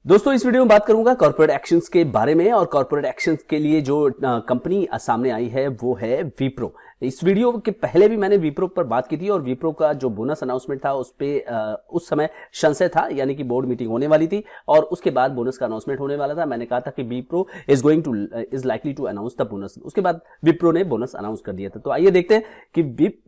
दोस्तों इस वीडियो में बात करूंगा कॉर्पोरेट एक्शंस के बारे में और कॉर्पोरेट एक्शंस के लिए जो कंपनी सामने आई है वो है विप्रो। इस वीडियो के पहले भी मैंने विप्रो पर बात की थी और विप्रो का जो बोनस अनाउंसमेंट था उस पे उस समय संशय था, यानी कि बोर्ड मीटिंग होने वाली थी और उसके बाद बोनस का अनाउंसमेंट होने वाला था। मैंने कहा था कि Wipro is likely to announce the bonus. उसके बाद विप्रो ने बोनस अनाउंस कर दिया था। तो आइए देखते हैं कि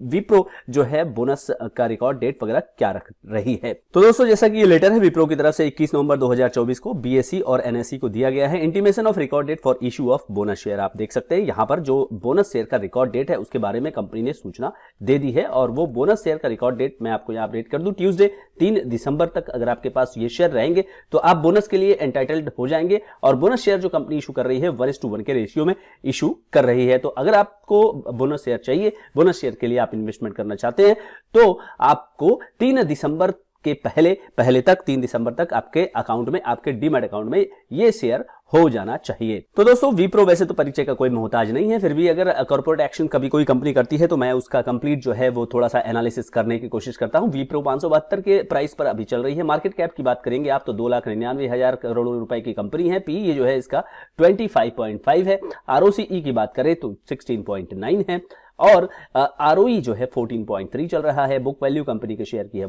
विप्रो जो है बोनस का रिकॉर्ड डेट वगैरह क्या रख रही है। तो दोस्तों जैसा कि ये लेटर है विप्रो की तरफ से 21 नवंबर 2024 को बीएसई और एनएसई को दिया गया है। Intimation of record date for issue of bonus share. आप देख सकते हैं यहां पर जो बोनस शेयर का रिकॉर्ड डेट है उसके बारे में कंपनी ने सूचना दे दी है और वो बोनस शेयर का रिकॉर्ड डेट मैं आपको यहां अपडेट कर दूं, ट्यूसडे 3 दिसंबर तक अगर आपके पास ये शेयर रहेंगे तो आप बोनस के लिए एंटाइटल्ड हो जाएंगे। और बोनस शेयर जो कंपनी इशू कर रही है 1:1 के रेशियो में इशू कर रही है। तो अगर आपको बोनस शेयर चाहिए, बोनस शेयर के लिए आप इन्वेस्टमेंट करना चाहते हैं तो आपको 3 दिसंबर के पहले तक 3 दिसंबर तक आपके अकाउंट में, आपके डीमैट अकाउंट में ये शेयर हो जाना चाहिए। तो दोस्तों विप्रो वैसे तो परिचय का कोई मोहताज नहीं है, फिर भी अगर कॉर्पोरेट एक्शन कभी कोई कंपनी करती है तो मैं उसका कंप्लीट जो है वो थोड़ा सा एनालिसिस करने की कोशिश करता हूं। विप्रो 572 के प्राइस पर अभी चल रही है। मार्केट कैप की बात करेंगे आप तो 2,99,000 करोड़ रुपए की कंपनी है। पी ये जो है इसका 25.5 है। आरओसीई की बात करें तो 16.9 है और आरओई जो है 14.3 चल रहा है। बुक वैल्यू कंपनी के शेयर की है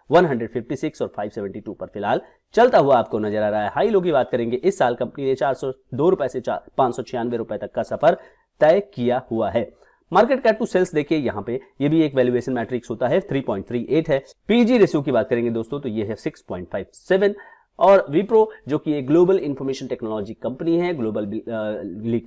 156 और 572 पर फिलहाल चलता हुआ आपको नजर आ रहा है। हाई लो की बात करेंगे, इस साल कंपनी ने 402 रुपए से 596 रुपए तक का सफर तय किया हुआ है। मार्केट कैप टू सेल्स देखिए यहां पे ये भी एक वैल्यूएशन मैट्रिक्स होता है, 3.38 है। पीजी रेशियो की बात करेंगे दोस्तों तो ये है 6.57 और विप्रो जो कि एक ग्लोबल इंफॉर्मेशन टेक्नोलॉजी कंपनी है, ग्लोबल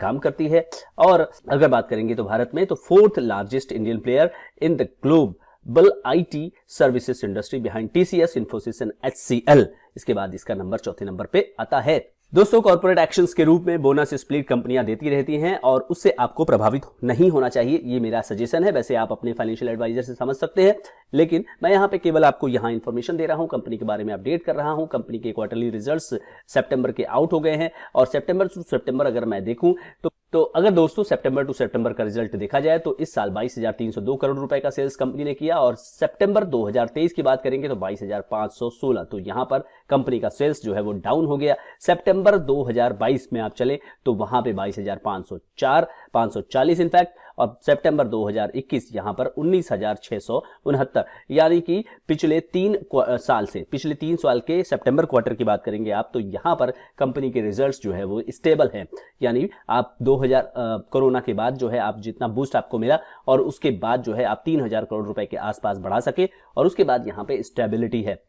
काम करती है और अगर बात करेंगे तो भारत में तो 4th largest Indian player in the global IT services industry behind TCS, Infosys and HCL. इसके बाद इसका नंबर चौथे नंबर पे आता है। दोस्तों कॉर्पोरेट एक्शंस के रूप में बोनस स्प्लिट कंपनियां देती रहती हैं और उससे आपको प्रभावित नहीं होना चाहिए, ये मेरा सजेशन है। वैसे आप अपने फाइनेंशियल एडवाइजर से समझ सकते हैं, लेकिन मैं यहां पे केवल आपको यहां इंफॉर्मेशन दे रहा हूं, कंपनी के बारे में अपडेट कर रहा हूं। कंपनी के क्वार्टरली रिजल्ट्स सितंबर के आउट हो गए हैं और सितंबर टू सितंबर अगर मैं देखूं तो अगर दोस्तों सितंबर टू सितंबर का रिजल्ट देखा जाए तो इस साल 22,302 करोड़ रुपए का सेल्स कंपनी ने किया और सितंबर 2023 की बात करेंगे तो 22,516। तो यहां पर कंपनी का सेल्स जो है वो डाउन हो गया। सितंबर 2022 में आप चले तो वहां पे 22,540 इनफैक्ट और सितंबर 2021 यहां पर 19,669, यानी कि पिछले 3 साल के सितंबर क्वार्टर की बात करेंगे आप तो यहां पर कंपनी के रिजल्ट्स जो है वो स्टेबल है। यानी आप 2000 कोरोना के बाद जो है आप जितना बूस्ट आपको मिला और उसके बाद जो है आप 3,000 करोड़ रुपए के आसपास बढ़ा सके और उसके बाद यहां पे स्टेबिलिटी है।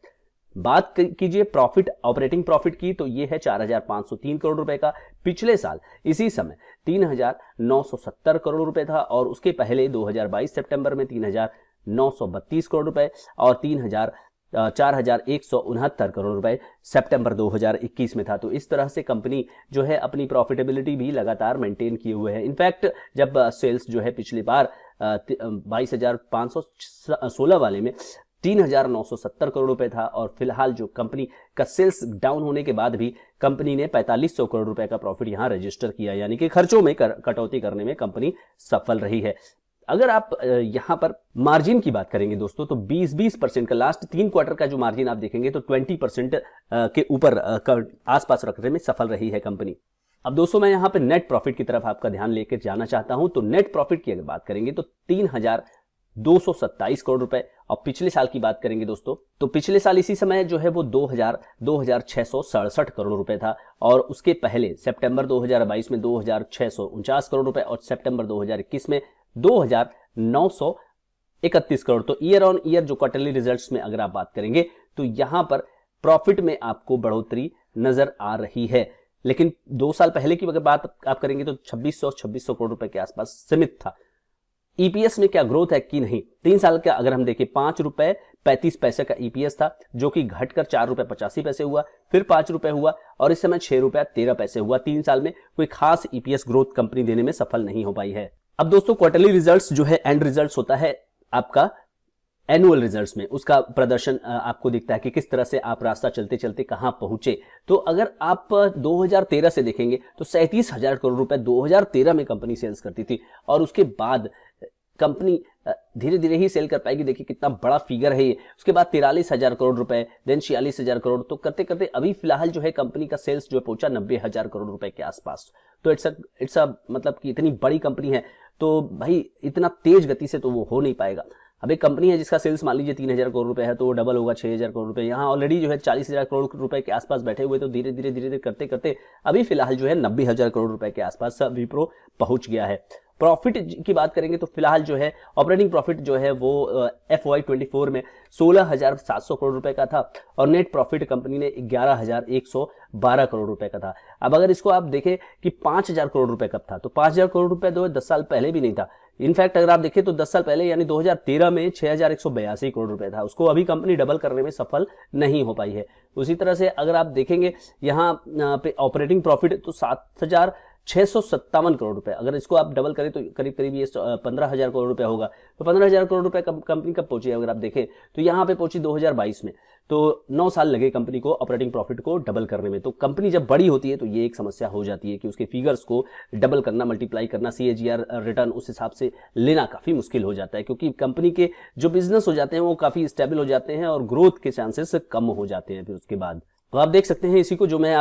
बात कीजिए प्रॉफिट, ऑपरेटिंग प्रॉफिट की तो ये है 4,503 करोड़ रुपए का। पिछले साल इसी समय 3,970 करोड़ रुपए था और उसके पहले 2022 सितंबर में 3,932 करोड़ रुपए और 4,169 करोड़ रुपए सितंबर 2021 में था। तो इस तरह से कंपनी जो है अपनी प्रॉफिटेबिलिटी भी लगातार मेंटेन किए हुए है। इनफैक्ट जब सेल्स जो है पिछली बार 22,516 वाले में 3,970 करोड़ रुपए था और फिलहाल जो कंपनी का सेल्स डाउन होने के बाद भी कंपनी ने 4,500 करोड़ रुपए का प्रॉफिट यहां रजिस्टर किया, यानी कि खर्चों में कटौती करने में कंपनी सफल रही है। अगर आप यहां पर मार्जिन की बात करेंगे दोस्तों तो 20% का लास्ट 3 क्वार्टर का जो मार्जिन आप देखेंगे तो 20% के ऊपर आसपास रखने में सफल रही है कंपनी। अब दोस्तों मैं यहां पर नेट प्रॉफिट की तरफ आपका ध्यान लेकर जाना चाहता हूं। तो नेट प्रॉफिट की अगर बात करेंगे तो 3,227 करोड़ रुपए और पिछले साल की बात करेंगे दोस्तों तो पिछले साल इसी समय जो है वो 2,667 करोड़ रुपए था और उसके पहले सितंबर 2022 में 2,649 करोड़ रुपए और सितंबर 2021 में 2,931 करोड़। तो ईयर ऑन ईयर जो क्वार्टरली रिजल्ट्स में अगर आप बात करेंगे तो यहां पर प्रॉफिट में आपको बढ़ोतरी नजर आ रही है। लेकिन 2 साल पहले की अगर बात आप करेंगे तो 2600 करोड़ रुपए के आसपास सीमित था। ईपीएस में क्या ग्रोथ है कि नहीं, 3 साल का अगर हम देखें 5 रुपए 35 पैसे का ईपीएस था जो कि घटकर 4 रुपए 85 पैसे हुआ, फिर 5 रुपए हुआ और इस समय 6 रुपए 13 पैसे हुआ। 3 साल में कोई खास ईपीएस ग्रोथ कंपनी देने में सफल नहीं हो पाई है। अब दोस्तों क्वार्टरली रिजल्ट्स जो है एंड रिजल्ट्स होता है आपका एनुअल रिजल्ट्स में, उसका प्रदर्शन आपको दिखता है कि किस तरह से आप रास्ता चलते चलते कहां पहुंचे। तो अगर आप 2013 से देखेंगे तो 37,000 करोड़ रुपए 2013 में कंपनी सेल्स करती थी और उसके बाद कंपनी धीरे धीरे ही सेल कर पाएगी। देखिए कितना बड़ा फिगर है ये। उसके बाद 43,000 करोड़ रुपए, देन 46,000 करोड़, तो करते करते अभी फिलहाल जो है कंपनी का सेल्स जो है पहुंचा 90,000 करोड़ रुपए के आसपास। तो इट्स अ मतलब कि इतनी बड़ी कंपनी है तो भाई इतना तेज गति से तो वो हो नहीं पाएगा। अब एक कंपनी है जिसका सेल्स मान लीजिए 3,000 करोड़ रुपए है तो वो डबल होगा 6,000 करोड़ रुपए। यहाँ ऑलरेडी जो है 40,000 करोड़ रुपए के आसपास बैठे हुए, तो धीरे धीरे करते करते अभी फिलहाल जो है 90,000 करोड़ रुपए के आसपास विप्रो पहुंच गया है। प्रॉफिट की बात करेंगे तो फिलहाल जो है ऑपरेटिंग प्रॉफिट जो है वो FY24 में 16,700 करोड़ रुपए का था और नेट प्रॉफिट कंपनी ने 11,112 करोड़ रुपए का था। अब अगर इसको आप देखें कि 5,000 करोड़ रुपए कब था, तो 5,000 करोड़ रुपए 10 साल पहले भी नहीं था। इनफैक्ट अगर आप देखें तो 10 साल पहले यानी 2013 में 6,182 करोड़ रुपए था। उसको अभी कंपनी डबल करने में सफल नहीं हो पाई है। उसी तरह से अगर आप देखेंगे यहाँ पे ऑपरेटिंग प्रॉफिट तो 7,657 करोड़ रुपए, अगर इसको आप डबल करें तो करीब करीब ये 15,000 करोड़ रुपए होगा। तो 15,000 करोड़ रुपए कंपनी कब पहुंची है अगर आप देखें तो यहाँ पे पहुंची 2022 में। तो 9 साल लगे कंपनी को ऑपरेटिंग प्रॉफिट को डबल करने में। तो कंपनी जब बड़ी होती है तो ये एक समस्या हो जाती है कि उसके फिगर्स को डबल करना, मल्टीप्लाई करना, CAGR रिटर्न उस हिसाब से लेना काफी मुश्किल हो जाता है, क्योंकि कंपनी के जो बिजनेस हो जाते हैं वो काफी स्टेबल हो जाते हैं और ग्रोथ के चांसेस कम हो जाते हैं फिर उसके बाद। तो आप देख सकते हैं इसी को जो मैं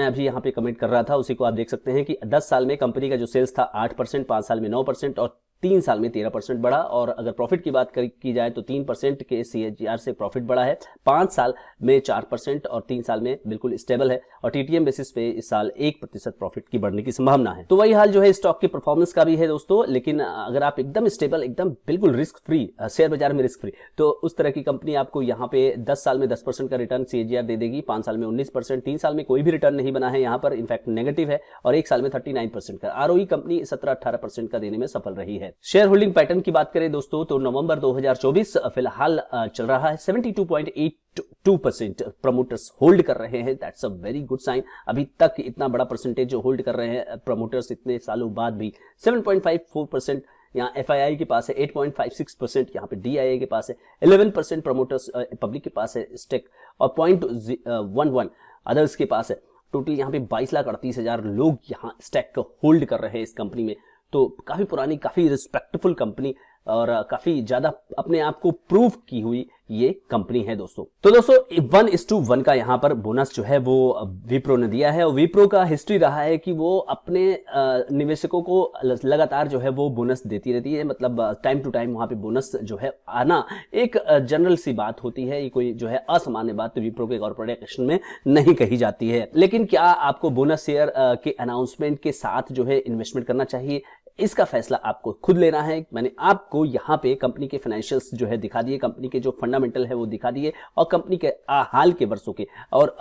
अभी यहाँ पे कमेंट कर रहा था उसी को आप देख सकते हैं कि 10 साल में कंपनी का जो सेल्स था 8%, 5 साल में 9% और 3 साल में 13% बढ़ा। और अगर प्रॉफिट की बात की जाए तो 3% के CAGR से प्रॉफिट बढ़ा है, 5 साल में 4% और 3 साल में बिल्कुल स्टेबल है और TTM बेसिस पे इस साल 1% प्रॉफिट की बढ़ने की संभावना है। तो वही हाल जो है स्टॉक की परफॉर्मेंस का भी है दोस्तों। लेकिन अगर आप एकदम स्टेबल, एकदम बिल्कुल रिस्क फ्री, शेयर बाजार में रिस्क फ्री, तो उस तरह की कंपनी आपको यहाँ पे 10 साल में 10% का रिटर्न CAGR दे देगी, 5 साल में 19%, 3 साल में कोई भी रिटर्न नहीं बना है यहाँ पर, इनफैक्ट नेगेटिव है, और 1 साल में 39% का ROE कंपनी 17-18% का देने में सफल रही है। शेयर होल्डिंग पैटर्न की बात करें दोस्तों तो नवंबर 2024 फिलहाल चल रहा है 72.82% प्रमोटर्स होल्ड कर रहे हैं। That's a very good sign. अभी तक इतना बड़ा परसेंटेज जो होल्ड कर रहे हैं प्रमोटर्स इतने सालों बाद भी। 7.54% यहाँ FII के पास है, 8.56% यहाँ पे DIA के पास है, 11% प्रमोटर्स पब्लिक के पास है स्टेक और 0.11 अदर्स के पास है। टोटल यहाँ पे 22,38,000 लोग यहाँ स्टेक होल्ड कर रहे हैं इस कंपनी में। तो काफी पुरानी, काफी रिस्पेक्टफुल कंपनी और काफी ज्यादा अपने आप को प्रूव की हुई ये कंपनी है दोस्तों। तो दोस्तों 1:1 का यहाँ पर बोनस जो है वो विप्रो ने दिया है और विप्रो का हिस्ट्री रहा है कि वो अपने निवेशकों को लगातार जो है वो बोनस देती रहती है। मतलब टाइम टू टाइम वहां पे बोनस जो है आना एक जनरल सी बात होती है, ये कोई जो है असामान्य बात विप्रो के कॉर्पोरेट एक्शन में नहीं कही जाती है। लेकिन क्या आपको बोनस शेयर के अनाउंसमेंट के साथ जो है इन्वेस्टमेंट करना चाहिए, इसका फैसला आपको खुद लेना है। मैंने आपको यहाँ पे कंपनी के फाइनेंशियल्स जो है दिखा दिए, कंपनी के जो फंडामेंटल है वो दिखा दिए और कंपनी के हाल के वर्षों के और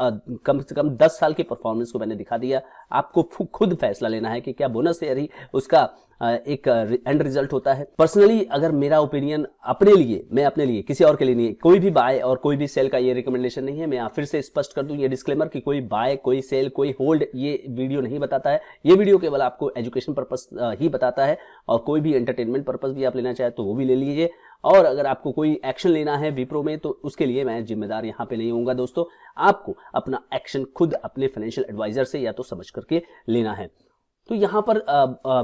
कम से कम 10 साल के परफॉर्मेंस को मैंने दिखा दिया। आपको खुद फैसला लेना है कि क्या बोनस शेयर ही उसका एक एंड रिजल्ट होता है। पर्सनली अगर मेरा ओपिनियन अपने लिए, मैं अपने लिए, किसी और के लिए नहीं, कोई भी बाय और कोई भी सेल का ये रिकमेंडेशन नहीं है। मैं फिर से स्पष्ट कर दूं ये डिस्क्लेमर कि कोई बाय, कोई सेल, कोई होल्ड ये वीडियो नहीं बताता है। ये वीडियो केवल आपको एजुकेशन पर्पस ही बताता है और कोई भी एंटरटेनमेंट पर्पस भी आप लेना चाहे तो वो भी ले लीजिए। और अगर आपको कोई एक्शन लेना है विप्रो में तो उसके लिए मैं जिम्मेदार यहाँ पे नहीं होऊंगा दोस्तों। आपको अपना एक्शन खुद अपने फाइनेंशियल एडवाइजर से या तो समझ करके लेना है। तो यहाँ पर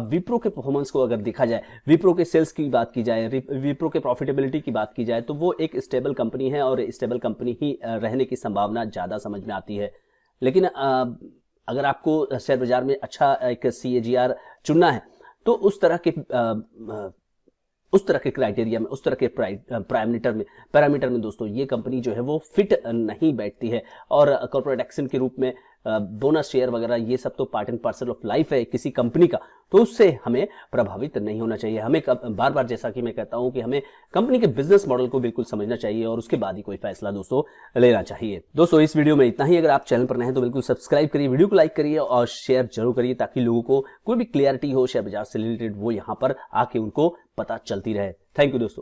विप्रो के परफॉर्मेंस को अगर देखा जाए, विप्रो के सेल्स की बात की जाए, विप्रो के प्रॉफिटेबिलिटी की बात की जाए तो वो एक स्टेबल कंपनी है और स्टेबल कंपनी ही रहने की संभावना ज़्यादा समझ में आती है। लेकिन अगर आपको शेयर बाजार में अच्छा एक CAGR चुनना है तो उस तरह के क्राइटेरिया में, उस तरह के पैरामीटर में दोस्तों ये कंपनी जो है वो फिट नहीं बैठती है। और कॉर्पोरेट एक्शन के रूप में बोनस शेयर वगैरह ये सब तो part and parcel of life है किसी कंपनी का, तो उससे हमें प्रभावित नहीं होना चाहिए। हमें बार बार जैसा कि मैं कहता हूं कि हमें कंपनी के बिजनेस मॉडल को बिल्कुल समझना चाहिए और उसके बाद ही कोई फैसला दोस्तों लेना चाहिए। दोस्तों इस वीडियो में इतना ही। अगर आप चैनल पर नए हैं तो बिल्कुल सब्सक्राइब करिए, वीडियो को लाइक करिए और शेयर जरूर करिए ताकि लोगों को कोई भी क्लियरिटी हो शेयर बाजार से रिलेटेड वो यहाँ पर आके उनको पता चलती रहे। थैंक यू दोस्तों।